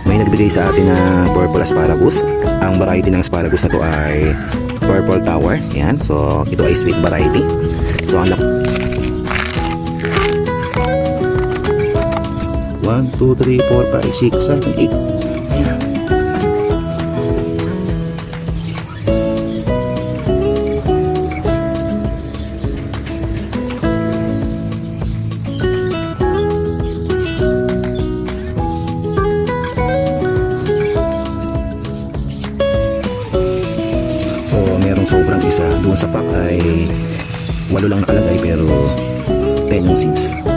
May nagbigay sa atin na purple asparagus. Ang variety ng asparagus na to ay Purple Tower. Yan. So, ito ay sweet variety. So, ang 1, 2, 3, 4, 5, 6, 7, 8. Ayan. So, merong sobrang isa. Doon sa pack ay 8 lang nakalagay pero 10 yung seeds.